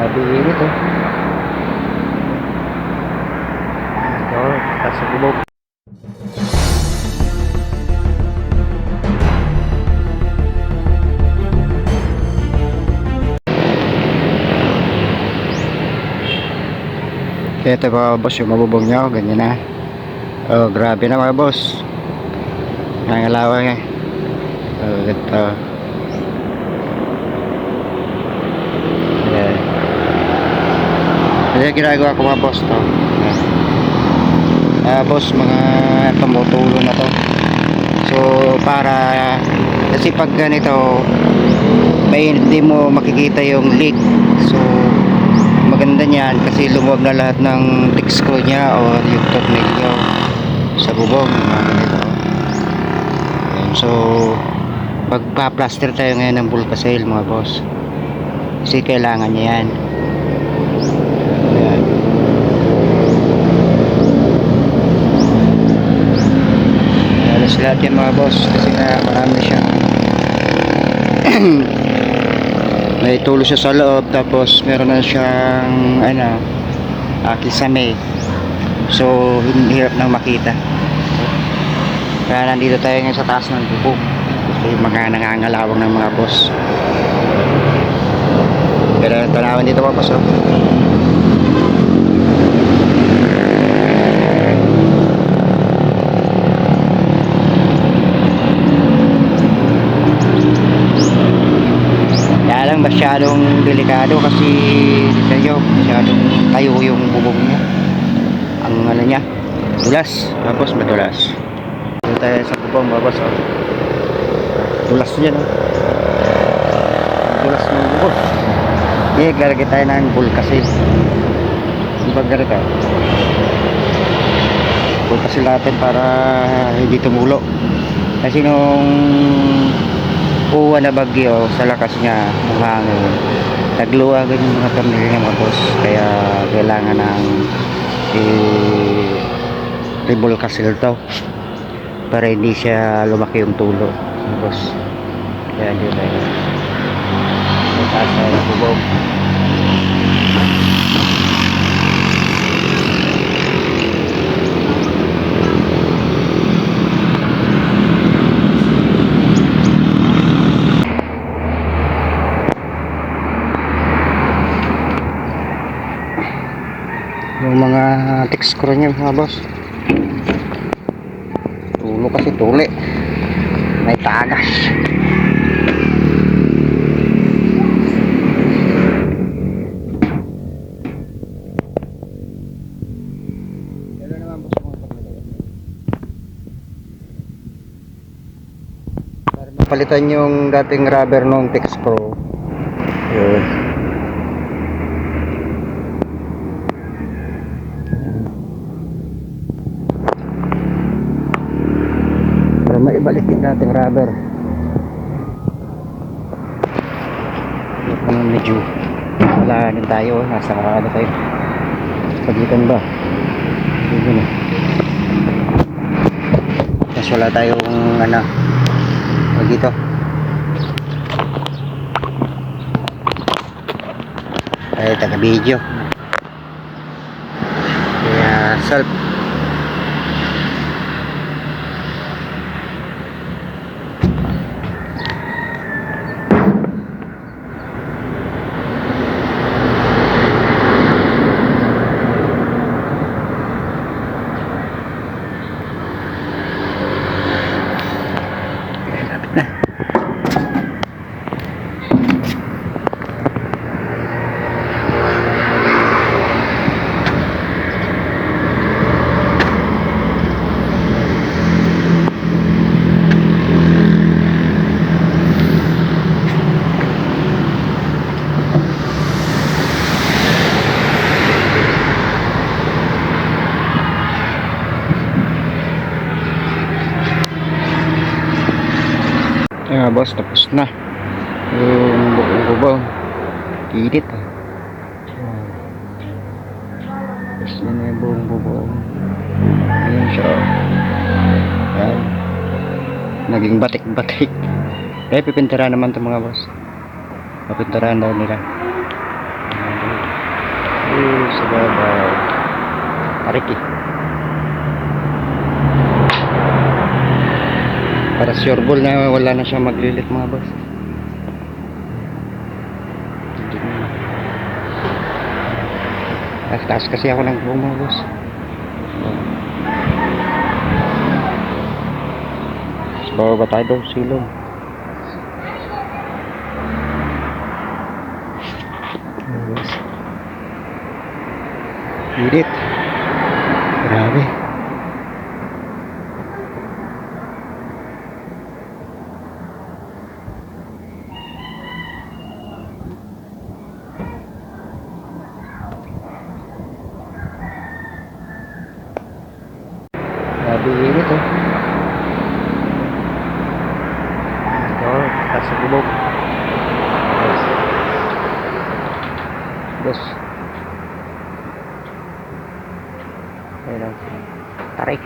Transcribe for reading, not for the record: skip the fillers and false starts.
Grabe init oh. Ito, taas sa bubog. Kaya ito mga boss, yung mabubog nyo, ganyan na. Oh, grabe na mga boss. Nangalawang eh. Oh, ganito. Ayan. Ayan ginagawa ko mga boss to. Boss, mga tumutulo na to. So, para kasi pag ganito may hindi mo makikita yung leak. So, maganda niyan kasi lumuwag na lahat ng thick screw niya o yung tornilyo sa bubong, mga ganito. Ayan, so magpa-plaster tayo ngayon ng Bulkasil mga boss kasi kailangan niya yan. Ayan. Alas lahat yan mga boss kasi na marami siya. May tulo siya sa loob, tapos meron na siyang kisame, so hindi hirap nang makita. Kaya nandito tayo ngayon sa taas ng bubong kasi mga nangangalawang ng mga boss. Kaya tanawin dito mga boss oh. Masyadong delikado kasi dito masyadong tayo yung bubong niya, ang ano niya dulas, tapos madulas. Dito tayo sa bubong babas oh. Dulas niya no, dulas ng bubong. Lalagay tayo ng Bulkasil. Ibang ganito Bulkasil natin para hindi tumulo kasi nung uwan na bagyo, sa lakas niya ng hangin, nagluwagan yung mga tornilyo niya mga boss, kaya kailangan ng i-Bulkasil to para hindi siya lumaki yung tulo mga boss. Kaya dito tayo taas tayo ng bubog. Yung mga thick screw niya mga boss, tulo kasi tuli, may tagas. Para mapalitan yung dating rubber nung thick screw. Yun. Maibalik yung dating rubber. Medyo wala din tayo, nasa ano tayo, pagitan ba yun eh. Mas wala tayong dito ay taga video, kaya self boss, tapos na yung bubong. Init tapos na yung buong bubong. Ayan siya, ayan, naging batik-batik. Kaya pipinturahan naman ito mga boss, papinturahan daw nila. sa babaw. Tarik eh. Para sure ball na wala na siya maglilit mga boss. Taas kasi ako ng buong mga boss. So, ba tayo daw silong? Init. Grabe. Grabe init oh. Oh, taas sa gulog. Boss. Ayun lang. Tarik.